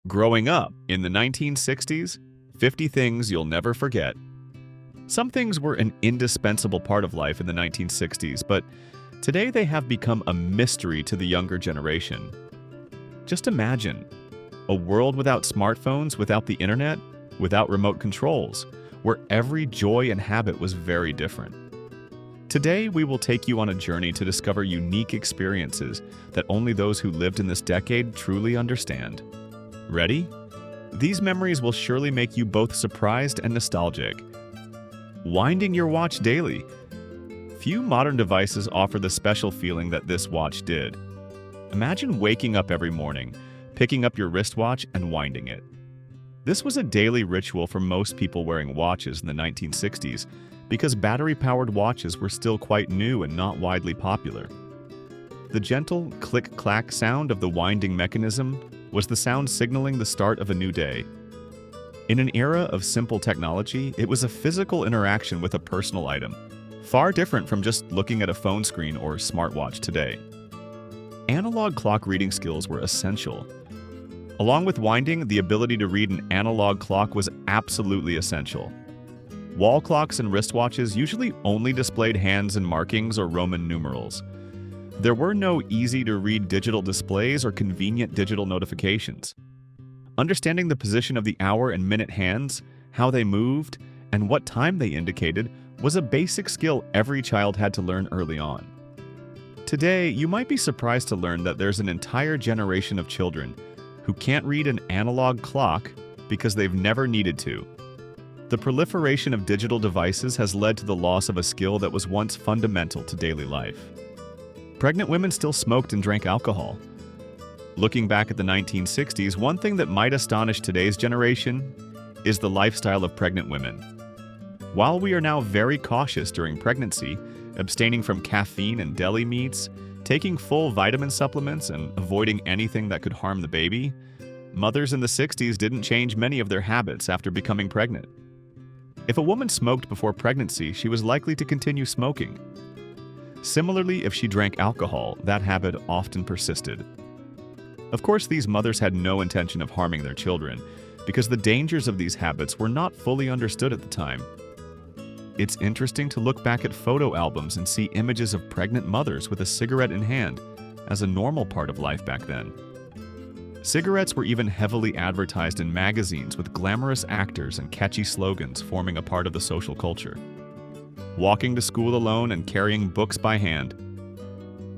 Growing up in the 1960s, 50 things you'll never forget. Some things were an indispensable part of life in the 1960s, but today they have become a mystery to the younger generation. Just imagine a world without smartphones, without the internet, without remote controls, where every joy and habit was very different. Today, we will take you on a journey to discover unique experiences that only those who lived in this decade truly understand. Ready? These memories will surely make you both surprised and nostalgic. Winding your watch daily. Few modern devices offer the special feeling that this watch did. Imagine waking up every morning, picking up your wristwatch and winding it. This was a daily ritual for most people wearing watches in the 1960s because battery-powered watches were still quite new and not widely popular. The gentle click-clack sound of the winding mechanism was the sound signaling the start of a new day. In an era of simple technology, it was a physical interaction with a personal item, far different from just looking at a phone screen or smartwatch today. Analog clock reading skills were essential. Along with winding, the ability to read an analog clock was absolutely essential. Wall clocks and wristwatches usually only displayed hands and markings or Roman numerals. There were no easy-to-read digital displays or convenient digital notifications. Understanding the position of the hour and minute hands, how they moved, and what time they indicated was a basic skill every child had to learn early on. Today, you might be surprised to learn that there's an entire generation of children who can't read an analog clock because they've never needed to. The proliferation of digital devices has led to the loss of a skill that was once fundamental to daily life. Pregnant women still smoked and drank alcohol. Looking back at the 1960s, one thing that might astonish today's generation is the lifestyle of pregnant women. While we are now very cautious during pregnancy, abstaining from caffeine and deli meats, taking full vitamin supplements, and avoiding anything that could harm the baby, mothers in the 60s didn't change many of their habits after becoming pregnant. If a woman smoked before pregnancy, she was likely to continue smoking. Similarly, if she drank alcohol, that habit often persisted. Of course, these mothers had no intention of harming their children, because the dangers of these habits were not fully understood at the time. It's interesting to look back at photo albums and see images of pregnant mothers with a cigarette in hand as a normal part of life back then. Cigarettes were even heavily advertised in magazines with glamorous actors and catchy slogans forming a part of the social culture. Walking to school alone and carrying books by hand.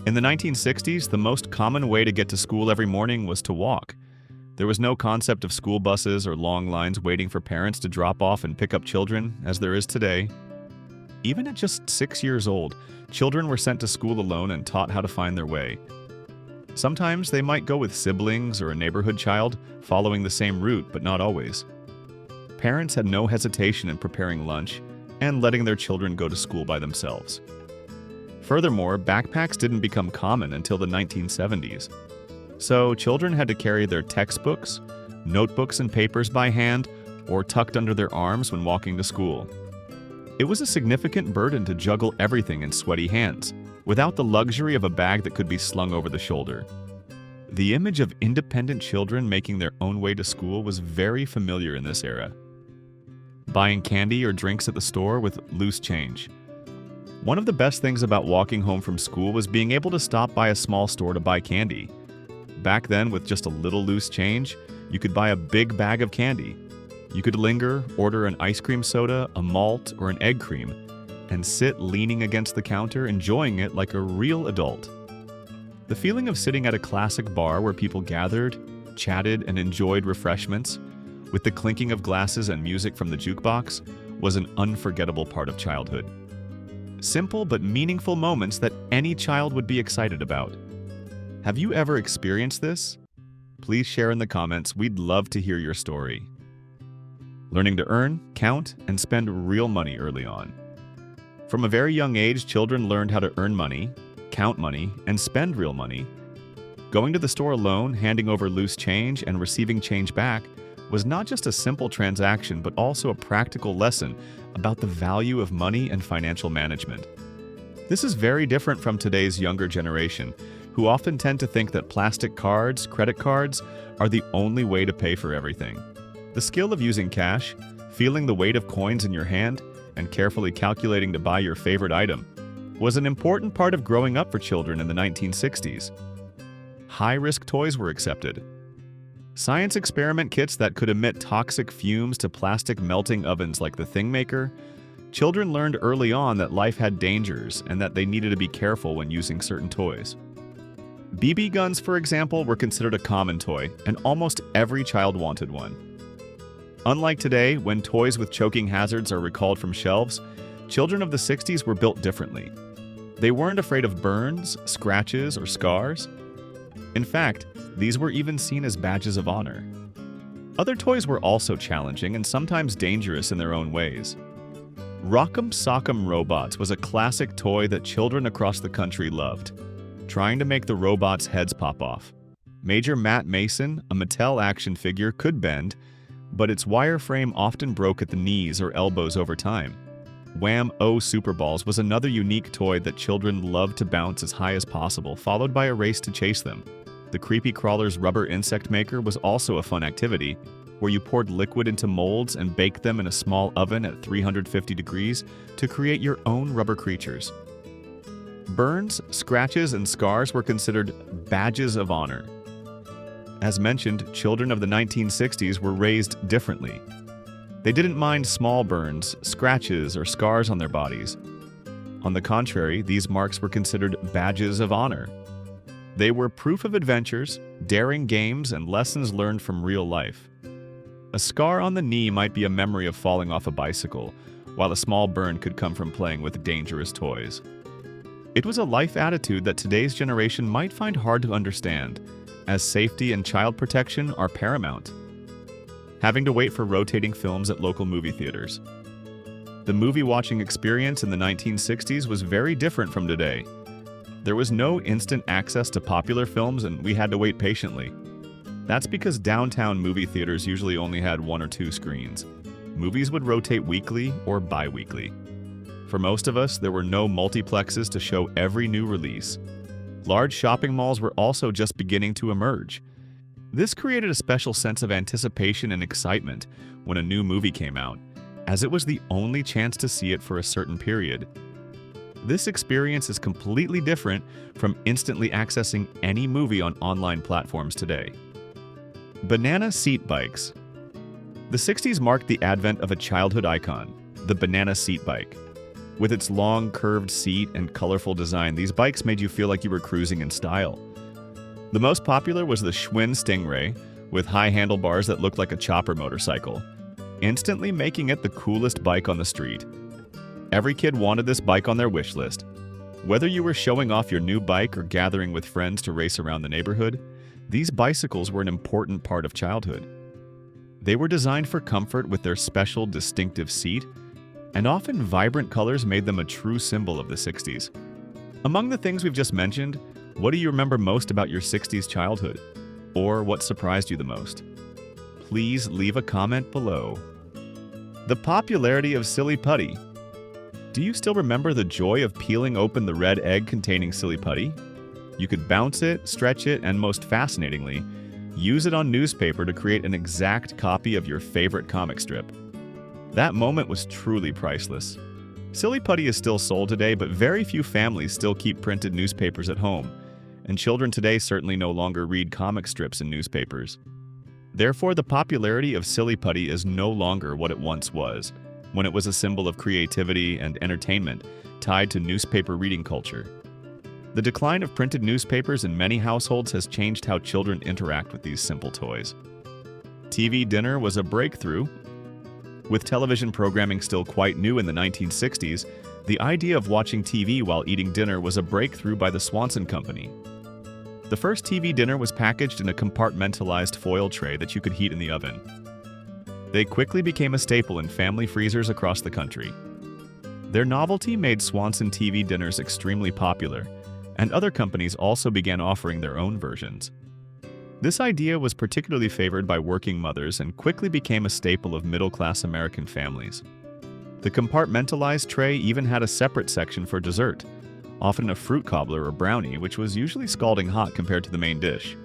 In the 1960s, the most common way to get to school every morning was to walk. There was no concept of school buses or long lines waiting for parents to drop off and pick up children, as there is today. Even at just 6 years old, children were sent to school alone and taught how to find their way. Sometimes they might go with siblings or a neighborhood child, following the same route, but not always. Parents had no hesitation in preparing lunch and letting their children go to school by themselves. Furthermore, backpacks didn't become common until the 1970s. So children had to carry their textbooks, notebooks and papers by hand, or tucked under their arms when walking to school. It was a significant burden to juggle everything in sweaty hands, without the luxury of a bag that could be slung over the shoulder. The image of independent children making their own way to school was very familiar in this era. Buying candy or drinks at the store with loose change. One of the best things about walking home from school was being able to stop by a small store to buy candy. Back then, with just a little loose change, you could buy a big bag of candy. You could linger, order an ice cream soda, a malt, or an egg cream, and sit leaning against the counter enjoying it like a real adult. The feeling of sitting at a classic bar where people gathered, chatted, and enjoyed refreshments, with the clinking of glasses and music from the jukebox, was an unforgettable part of childhood. Simple but meaningful moments that any child would be excited about. Have you ever experienced this? Please share in the comments. We'd love to hear your story. Learning to earn, count, and spend real money early on. From a very young age, children learned how to earn money, count money, and spend real money. Going to the store alone, handing over loose change, and receiving change back was not just a simple transaction, but also a practical lesson about the value of money and financial management. This is very different from today's younger generation, who often tend to think that plastic cards, credit cards, are the only way to pay for everything. The skill of using cash, feeling the weight of coins in your hand, and carefully calculating to buy your favorite item was an important part of growing up for children in the 1960s. High-risk toys were accepted. Science experiment kits that could emit toxic fumes to plastic melting ovens like the Thing Maker. Children learned early on that life had dangers and that they needed to be careful when using certain toys. BB guns, for example, were considered a common toy, and almost every child wanted one. Unlike today, when toys with choking hazards are recalled from shelves, children of the 60s were built differently. They weren't afraid of burns, scratches, or scars. In fact, these were even seen as badges of honor. Other toys were also challenging and sometimes dangerous in their own ways. Rock'em Sock'em Robots was a classic toy that children across the country loved, trying to make the robots' heads pop off. Major Matt Mason, a Mattel action figure, could bend, but its wire frame often broke at the knees or elbows over time. Wham-O Super Balls was another unique toy that children loved to bounce as high as possible, followed by a race to chase them. The Creepy Crawler's rubber insect maker was also a fun activity, where you poured liquid into molds and baked them in a small oven at 350 degrees to create your own rubber creatures. Burns, scratches, and scars were considered badges of honor. As mentioned, children of the 1960s were raised differently. They didn't mind small burns, scratches, or scars on their bodies. On the contrary, these marks were considered badges of honor. They were proof of adventures, daring games, and lessons learned from real life. A scar on the knee might be a memory of falling off a bicycle, while a small burn could come from playing with dangerous toys. It was a life attitude that today's generation might find hard to understand, as safety and child protection are paramount. Having to wait for rotating films at local movie theaters. The movie-watching experience in the 1960s was very different from today. There was no instant access to popular films, and we had to wait patiently. That's because downtown movie theaters usually only had 1 or 2 screens. Movies would rotate weekly or bi-weekly. For most of us, there were no multiplexes to show every new release. Large shopping malls were also just beginning to emerge. This created a special sense of anticipation and excitement when a new movie came out, as it was the only chance to see it for a certain period. This experience is completely different from instantly accessing any movie on online platforms today. Banana seat bikes. The 60s marked the advent of a childhood icon, the banana seat bike. With its long, curved seat and colorful design, these bikes made you feel like you were cruising in style. The most popular was the Schwinn Stingray, with high handlebars that looked like a chopper motorcycle, instantly making it the coolest bike on the street. Every kid wanted this bike on their wish list. Whether you were showing off your new bike or gathering with friends to race around the neighborhood, these bicycles were an important part of childhood. They were designed for comfort with their special, distinctive seat, and often vibrant colors made them a true symbol of the 60s. Among the things we've just mentioned, what do you remember most about your 60s childhood? Or what surprised you the most? Please leave a comment below. The popularity of Silly Putty. Do you still remember the joy of peeling open the red egg containing Silly Putty? You could bounce it, stretch it, and most fascinatingly, use it on newspaper to create an exact copy of your favorite comic strip. That moment was truly priceless. Silly Putty is still sold today, but very few families still keep printed newspapers at home, and children today certainly no longer read comic strips in newspapers. Therefore, the popularity of Silly Putty is no longer what it once was, when it was a symbol of creativity and entertainment tied to newspaper reading culture. The decline of printed newspapers in many households has changed how children interact with these simple toys. TV dinner was a breakthrough. With television programming still quite new in the 1960s, the idea of watching TV while eating dinner was a breakthrough by the Swanson Company. The first TV dinner was packaged in a compartmentalized foil tray that you could heat in the oven. They quickly became a staple in family freezers across the country. Their novelty made Swanson TV dinners extremely popular, and other companies also began offering their own versions. This idea was particularly favored by working mothers and quickly became a staple of middle-class American families. The compartmentalized tray even had a separate section for dessert, often a fruit cobbler or brownie, which was usually scalding hot compared to the main dish.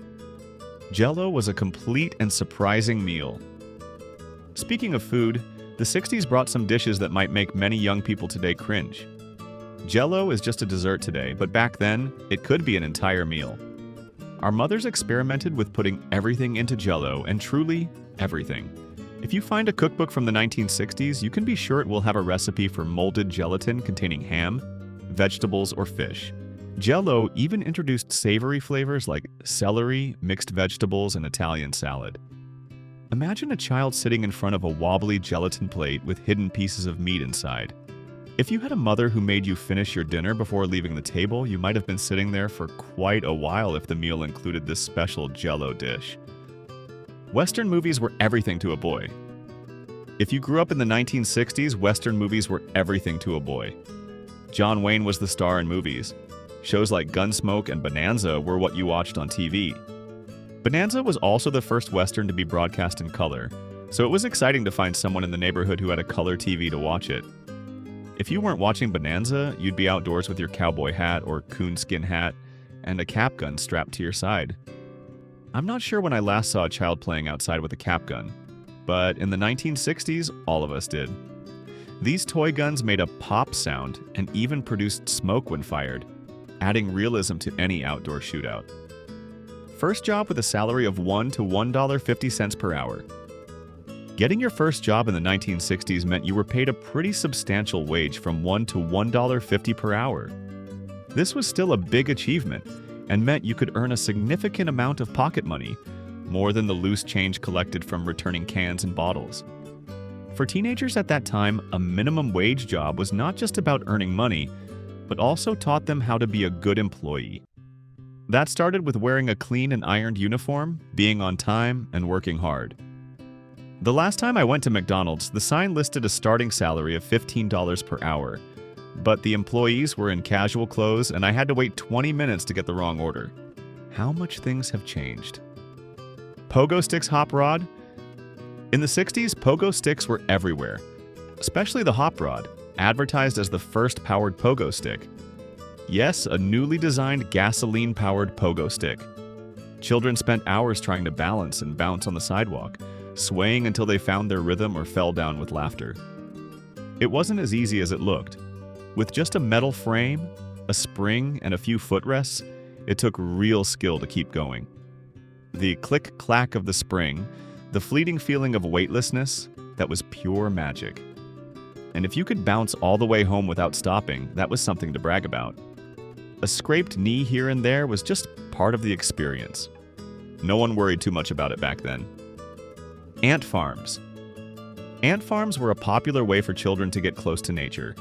Jell-O was a complete and surprising meal. Speaking of food, the 60s brought some dishes that might make many young people today cringe. Jell-O is just a dessert today, but back then, it could be an entire meal. Our mothers experimented with putting everything into Jell-O, and truly, everything. If you find a cookbook from the 1960s, you can be sure it will have a recipe for molded gelatin containing ham, vegetables, or fish. Jell-O even introduced savory flavors like celery, mixed vegetables, and Italian salad. Imagine a child sitting in front of a wobbly gelatin plate with hidden pieces of meat inside. If you had a mother who made you finish your dinner before leaving the table, you might have been sitting there for quite a while if the meal included this special Jell-O dish. Western movies were everything to a boy. If you grew up in the 1960s, Western movies were everything to a boy. John Wayne was the star in movies. Shows like Gunsmoke and Bonanza were what you watched on TV. Bonanza was also the first Western to be broadcast in color, so it was exciting to find someone in the neighborhood who had a color TV to watch it. If you weren't watching Bonanza, you'd be outdoors with your cowboy hat or coonskin hat and a cap gun strapped to your side. I'm not sure when I last saw a child playing outside with a cap gun, but in the 1960s, all of us did. These toy guns made a pop sound and even produced smoke when fired, adding realism to any outdoor shootout. First job with a salary of $1 to $1.50 per hour. Getting your first job in the 1960s meant you were paid a pretty substantial wage from $1 to $1.50 per hour. This was still a big achievement and meant you could earn a significant amount of pocket money, more than the loose change collected from returning cans and bottles. For teenagers at that time, a minimum wage job was not just about earning money, but also taught them how to be a good employee. That started with wearing a clean and ironed uniform, being on time, and working hard. The last time I went to McDonald's, the sign listed a starting salary of $15 per hour, but the employees were in casual clothes and I had to wait 20 minutes to get the wrong order. How much things have changed. Pogo sticks hop rod? In the 60s, pogo sticks were everywhere, especially the hop rod, advertised as the first powered pogo stick. Yes, a newly designed gasoline-powered pogo stick. Children spent hours trying to balance and bounce on the sidewalk, swaying until they found their rhythm or fell down with laughter. It wasn't as easy as it looked. With just a metal frame, a spring, and a few footrests, it took real skill to keep going. The click-clack of the spring, the fleeting feeling of weightlessness, that was pure magic. And if you could bounce all the way home without stopping, that was something to brag about. A scraped knee here and there was just part of the experience. No one worried too much about it back then. Ant farms. Ant farms were a popular way for children to get close to nature.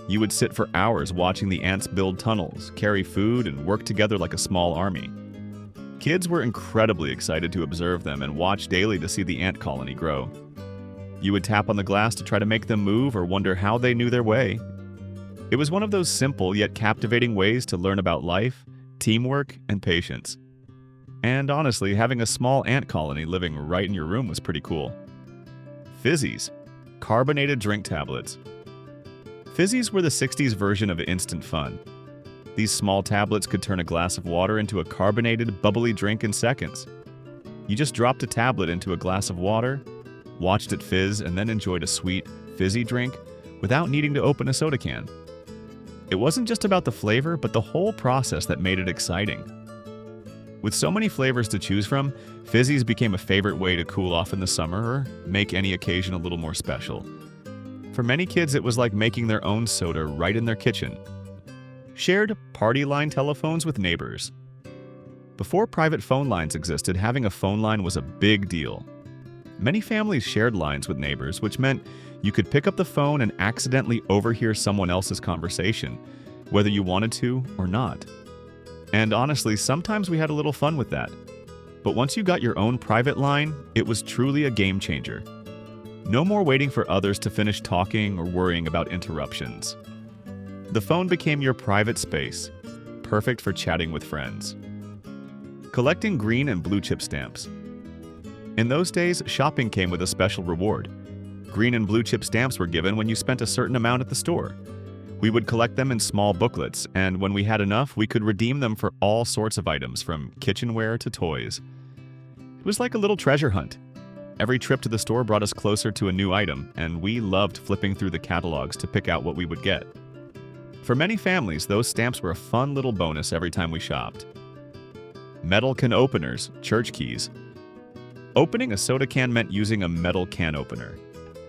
You would sit for hours watching the ants build tunnels, carry food, and work together like a small army. Kids were incredibly excited to observe them and watch daily to see the ant colony grow. You would tap on the glass to try to make them move or wonder how they knew their way. It was one of those simple yet captivating ways to learn about life, teamwork, and patience. And honestly, having a small ant colony living right in your room was pretty cool. Fizzies, carbonated drink tablets. Fizzies were the 60s version of instant fun. These small tablets could turn a glass of water into a carbonated, bubbly drink in seconds. You just dropped a tablet into a glass of water, watched it fizz, and then enjoyed a sweet, fizzy drink without needing to open a soda can. It wasn't just about the flavor, but the whole process that made it exciting. With so many flavors to choose from, Fizzies became a favorite way to cool off in the summer or make any occasion a little more special. For many kids, it was like making their own soda right in their kitchen. Shared party line telephones with neighbors. Before private phone lines existed, having a phone line was a big deal. Many families shared lines with neighbors, which meant you could pick up the phone and accidentally overhear someone else's conversation, whether you wanted to or not. And honestly, sometimes we had a little fun with that. But once you got your own private line, it was truly a game changer. No more waiting for others to finish talking or worrying about interruptions. The phone became your private space, perfect for chatting with friends. Collecting green and blue chip stamps. In those days, shopping came with a special reward. Green and blue chip stamps were given when you spent a certain amount at the store. We would collect them in small booklets, and when we had enough, we could redeem them for all sorts of items, from kitchenware to toys. It was like a little treasure hunt. Every trip to the store brought us closer to a new item, and we loved flipping through the catalogs to pick out what we would get. For many families, those stamps were a fun little bonus every time we shopped. Metal can openers, church keys. Opening a soda can meant using a metal can opener.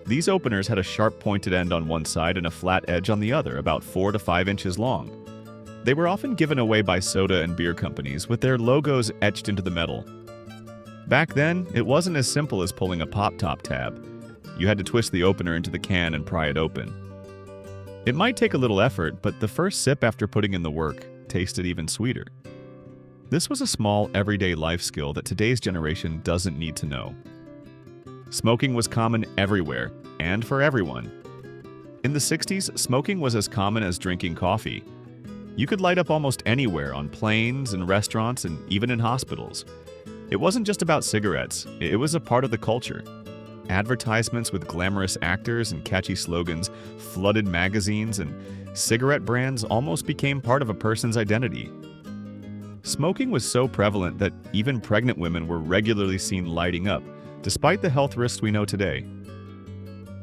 These openers had a sharp pointed end on one side and a flat edge on the other, about 4 to 5 inches long. They were often given away by soda and beer companies with their logos etched into the metal. Back then, it wasn't as simple as pulling a pop-top tab. You had to twist the opener into the can and pry it open. It might take a little effort, but the first sip after putting in the work tasted even sweeter. This was a small, everyday life skill that today's generation doesn't need to know. Smoking was common everywhere, and for everyone. In the 60s, smoking was as common as drinking coffee. You could light up almost anywhere, on planes, in restaurants, and even in hospitals. It wasn't just about cigarettes, it was a part of the culture. Advertisements with glamorous actors and catchy slogans flooded magazines, and cigarette brands almost became part of a person's identity. Smoking was so prevalent that even pregnant women were regularly seen lighting up, despite the health risks we know today.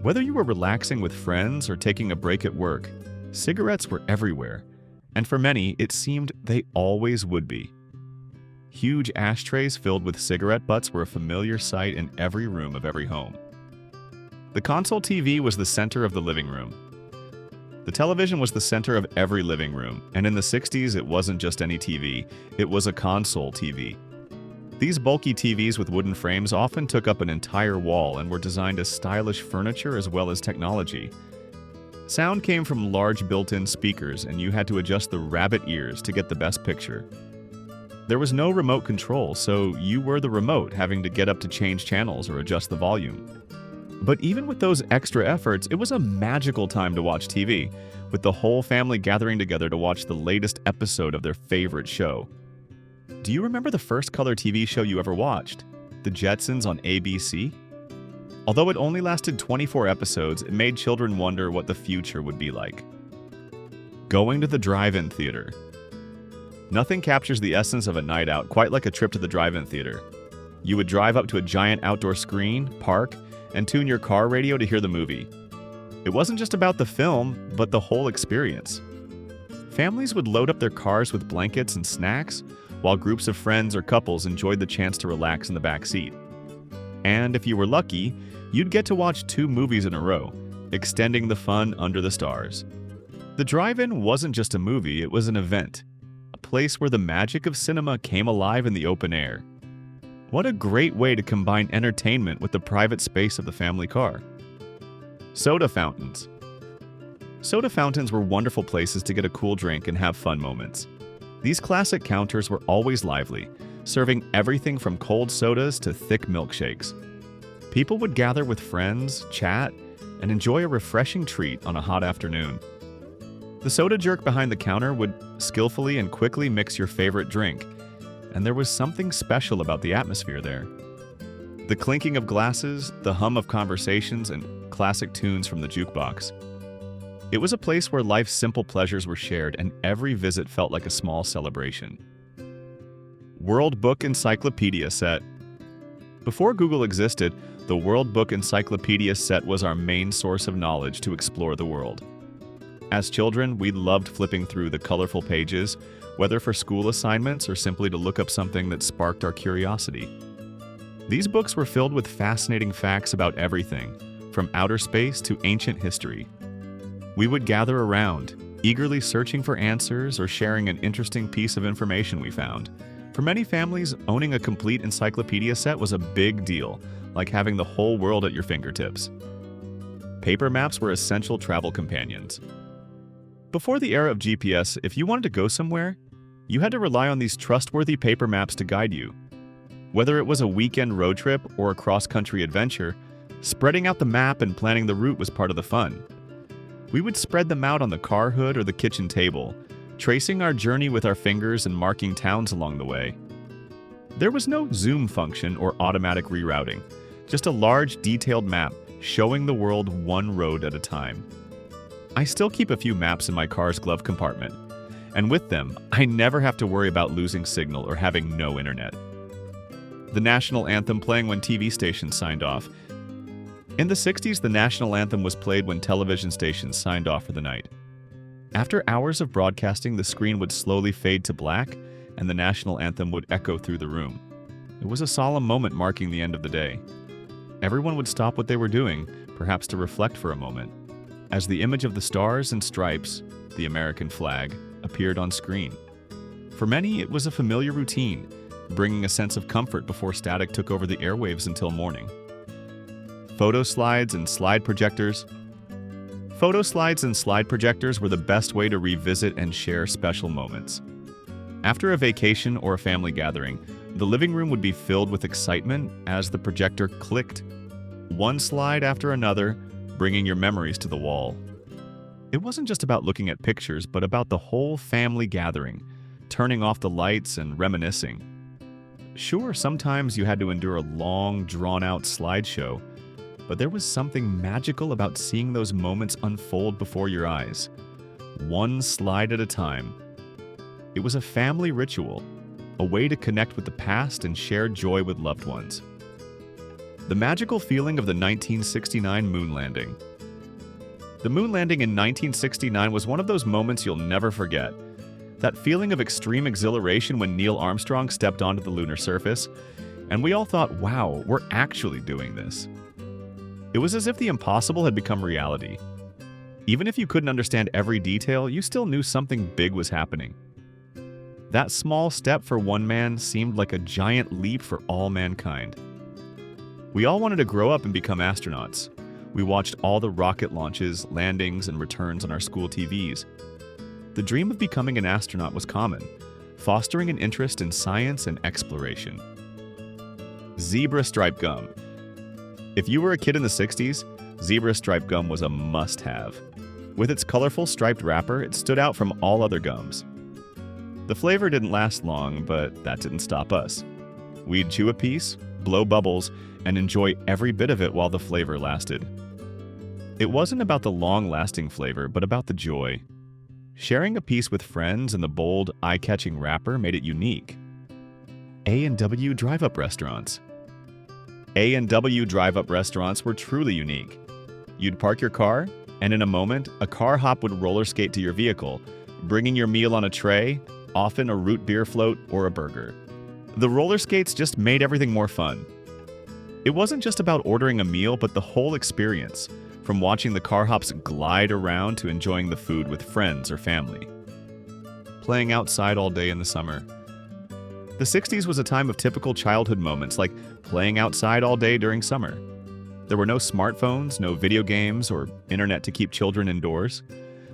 Whether you were relaxing with friends or taking a break at work, cigarettes were everywhere, and for many, it seemed they always would be. Huge ashtrays filled with cigarette butts were a familiar sight in every room of every home. The console TV was the center of the living room. The television was the center of every living room, and in the 60s, it wasn't just any TV, it was a console TV. These bulky TVs with wooden frames often took up an entire wall and were designed as stylish furniture as well as technology. Sound came from large built-in speakers, and you had to adjust the rabbit ears to get the best picture. There was no remote control, so you were the remote, having to get up to change channels or adjust the volume. But even with those extra efforts, it was a magical time to watch TV, with the whole family gathering together to watch the latest episode of their favorite show. Do you remember the first color TV show you ever watched? The Jetsons on ABC? Although it only lasted 24 episodes, it made children wonder what the future would be like. Going to the drive-in theater. Nothing captures the essence of a night out quite like a trip to the drive-in theater. You would drive up to a giant outdoor screen, park, and tune your car radio to hear the movie. It wasn't just about the film, but the whole experience. Families would load up their cars with blankets and snacks, while groups of friends or couples enjoyed the chance to relax in the back seat. And if you were lucky, you'd get to watch 2 movies in a row, extending the fun under the stars. The drive-in wasn't just a movie, it was an event. A place where the magic of cinema came alive in the open air. What a great way to combine entertainment with the private space of the family car. Soda fountains. Soda fountains were wonderful places to get a cool drink and have fun moments. These classic counters were always lively, serving everything from cold sodas to thick milkshakes. People would gather with friends, chat, and enjoy a refreshing treat on a hot afternoon. The soda jerk behind the counter would skillfully and quickly mix your favorite drink, and there was something special about the atmosphere there. The clinking of glasses, the hum of conversations, and classic tunes from the jukebox. It was a place where life's simple pleasures were shared, and every visit felt like a small celebration. World Book Encyclopedia Set. Before Google existed, the World Book Encyclopedia Set was our main source of knowledge to explore the world. As children, we loved flipping through the colorful pages, whether for school assignments or simply to look up something that sparked our curiosity. These books were filled with fascinating facts about everything, from outer space to ancient history. We would gather around, eagerly searching for answers or sharing an interesting piece of information we found. For many families, owning a complete encyclopedia set was a big deal, like having the whole world at your fingertips. Paper maps were essential travel companions. Before the era of GPS, if you wanted to go somewhere, you had to rely on these trustworthy paper maps to guide you. Whether it was a weekend road trip or a cross-country adventure, spreading out the map and planning the route was part of the fun. We would spread them out on the car hood or the kitchen table, tracing our journey with our fingers and marking towns along the way. There was no zoom function or automatic rerouting, just a large, detailed map showing the world one road at a time. I still keep a few maps in my car's glove compartment, and with them, I never have to worry about losing signal or having no internet. The National Anthem playing when TV stations signed off. In the 60s, the National Anthem was played when television stations signed off for the night. After hours of broadcasting, the screen would slowly fade to black, and the National Anthem would echo through the room. It was a solemn moment marking the end of the day. Everyone would stop what they were doing, perhaps to reflect for a moment, as the image of the stars and stripes, the American flag, appeared on screen. For many, it was a familiar routine, bringing a sense of comfort before static took over the airwaves until morning. Photo slides and slide projectors. Photo slides and slide projectors were the best way to revisit and share special moments. After a vacation or a family gathering, the living room would be filled with excitement as the projector clicked, one slide after another, bringing your memories to the wall. It wasn't just about looking at pictures, but about the whole family gathering, turning off the lights and reminiscing. Sure, sometimes you had to endure a long, drawn-out slideshow, but there was something magical about seeing those moments unfold before your eyes, one slide at a time. It was a family ritual, a way to connect with the past and share joy with loved ones. The magical feeling of the 1969 moon landing. The moon landing in 1969 was one of those moments you'll never forget. That feeling of extreme exhilaration when Neil Armstrong stepped onto the lunar surface, and we all thought, wow, we're actually doing this. It was as if the impossible had become reality. Even if you couldn't understand every detail, you still knew something big was happening. That small step for one man seemed like a giant leap for all mankind. We all wanted to grow up and become astronauts. We watched all the rocket launches, landings, and returns on our school TVs. The dream of becoming an astronaut was common, fostering an interest in science and exploration. Zebra stripe gum. If you were a kid in the 60s, zebra stripe gum was a must-have. With its colorful striped wrapper, it stood out from all other gums. The flavor didn't last long, but that didn't stop us. We'd chew a piece, blow bubbles, and enjoy every bit of it while the flavor lasted. It wasn't about the long-lasting flavor, but about the joy. Sharing a piece with friends and the bold, eye-catching wrapper made it unique. A&W drive-up restaurants. A&W drive-up restaurants were truly unique. You'd park your car, and in a moment, a car hop would roller skate to your vehicle, bringing your meal on a tray, often a root beer float or a burger. The roller skates just made everything more fun. It wasn't just about ordering a meal, but the whole experience, from watching the car hops glide around to enjoying the food with friends or family. Playing outside all day in the summer. The 60s was a time of typical childhood moments, like playing outside all day during summer. There were no smartphones, no video games, or internet to keep children indoors.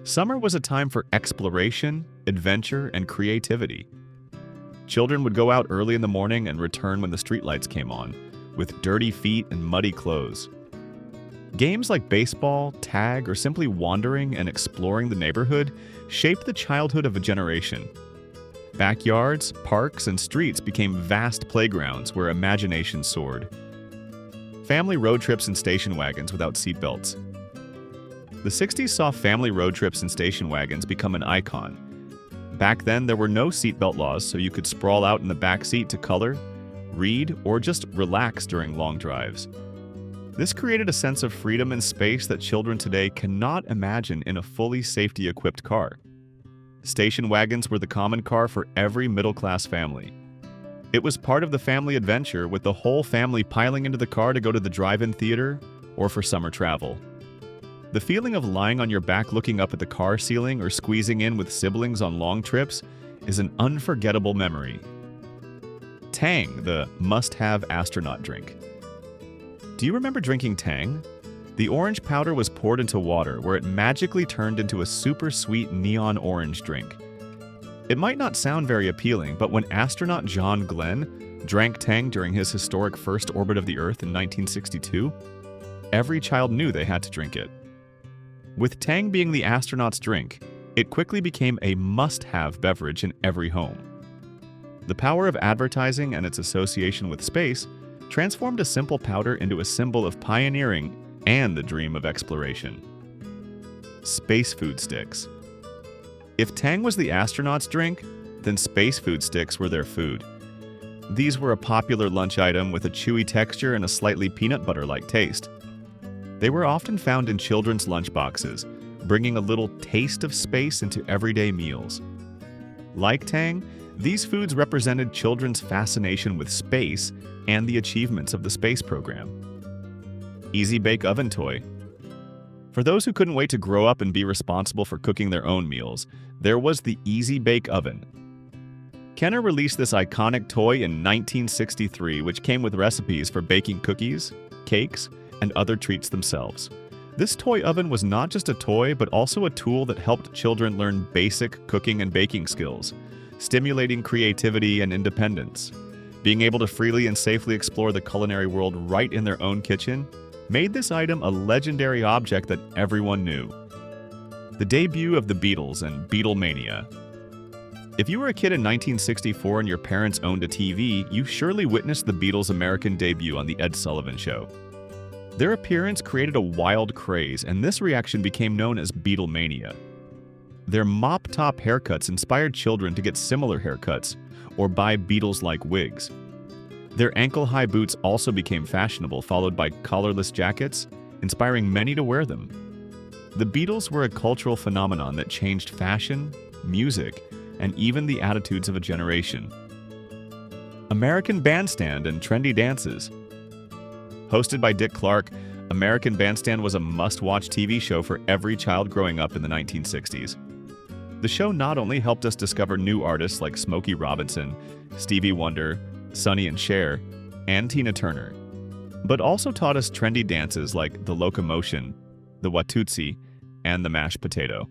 Summer was a time for exploration, adventure, and creativity. Children would go out early in the morning and return when the streetlights came on, with dirty feet and muddy clothes. Games like baseball, tag, or simply wandering and exploring the neighborhood shaped the childhood of a generation. Backyards, parks, and streets became vast playgrounds where imagination soared. Family road trips in station wagons without seatbelts. The 60s saw family road trips in station wagons become an icon. Back then, there were no seatbelt laws, so you could sprawl out in the back seat to color, read, or just relax during long drives. This created a sense of freedom and space that children today cannot imagine in a fully safety-equipped car. Station wagons were the common car for every middle-class family. It was part of the family adventure, with the whole family piling into the car to go to the drive-in theater or for summer travel. The feeling of lying on your back looking up at the car ceiling or squeezing in with siblings on long trips is an unforgettable memory. Tang, the must-have astronaut drink. Do you remember drinking Tang? The orange powder was poured into water, where it magically turned into a super sweet neon orange drink. It might not sound very appealing, but when astronaut John Glenn drank Tang during his historic first orbit of the Earth in 1962, every child knew they had to drink it. With Tang being the astronaut's drink, it quickly became a must-have beverage in every home. The power of advertising and its association with space transformed a simple powder into a symbol of pioneering and the dream of exploration. space food sticks. If Tang was the astronaut's drink, then space food sticks were their food. These were a popular lunch item with a chewy texture and a slightly peanut butter-like taste. They were often found in children's lunchboxes, bringing a little taste of space into everyday meals. Like Tang, these foods represented children's fascination with space and the achievements of the space program. Easy Bake Oven Toy. For those who couldn't wait to grow up and be responsible for cooking their own meals, there was the Easy Bake Oven. Kenner released this iconic toy in 1963, which came with recipes for baking cookies, cakes, and other treats themselves. This toy oven was not just a toy, but also a tool that helped children learn basic cooking and baking skills, stimulating creativity and independence. Being able to freely and safely explore the culinary world right in their own kitchen made this item a legendary object that everyone knew. The debut of the Beatles and Beatlemania. If you were a kid in 1964 and your parents owned a TV, you surely witnessed the Beatles' American debut on The Ed Sullivan Show. Their appearance created a wild craze, and this reaction became known as Beatlemania. Their mop-top haircuts inspired children to get similar haircuts or buy Beatles-like wigs. Their ankle-high boots also became fashionable, followed by collarless jackets, inspiring many to wear them. The Beatles were a cultural phenomenon that changed fashion, music, and even the attitudes of a generation. American Bandstand and trendy dances. Hosted by Dick Clark, American Bandstand was a must-watch TV show for every child growing up in the 1960s. The show not only helped us discover new artists like Smokey Robinson, Stevie Wonder, Sonny and Cher, and Tina Turner, but also taught us trendy dances like the locomotion, the Watusi, and the mashed potato.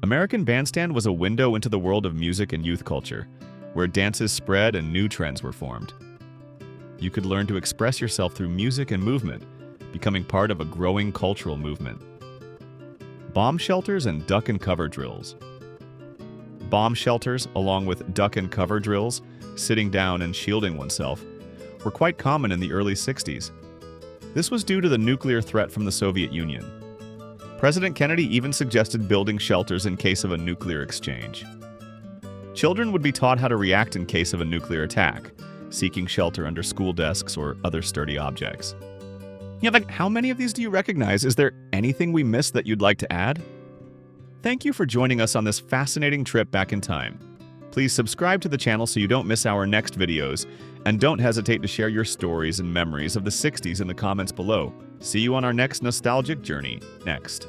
American Bandstand was a window into the world of music and youth culture, where dances spread and new trends were formed. You could learn to express yourself through music and movement, becoming part of a growing cultural movement. Bomb shelters and duck and cover drills. Bomb shelters, along with duck and cover drills, sitting down and shielding oneself, were quite common in the early 60s. This was due to the nuclear threat from the Soviet Union. President Kennedy even suggested building shelters in case of a nuclear exchange. Children would be taught how to react in case of a nuclear attack, seeking shelter under school desks or other sturdy objects. How many of these do you recognize? Is there anything we missed that you'd like to add? Thank you for joining us on this fascinating trip back in time. Please subscribe to the channel so you don't miss our next videos, and don't hesitate to share your stories and memories of the 60s in the comments below. See you on our next nostalgic journey next.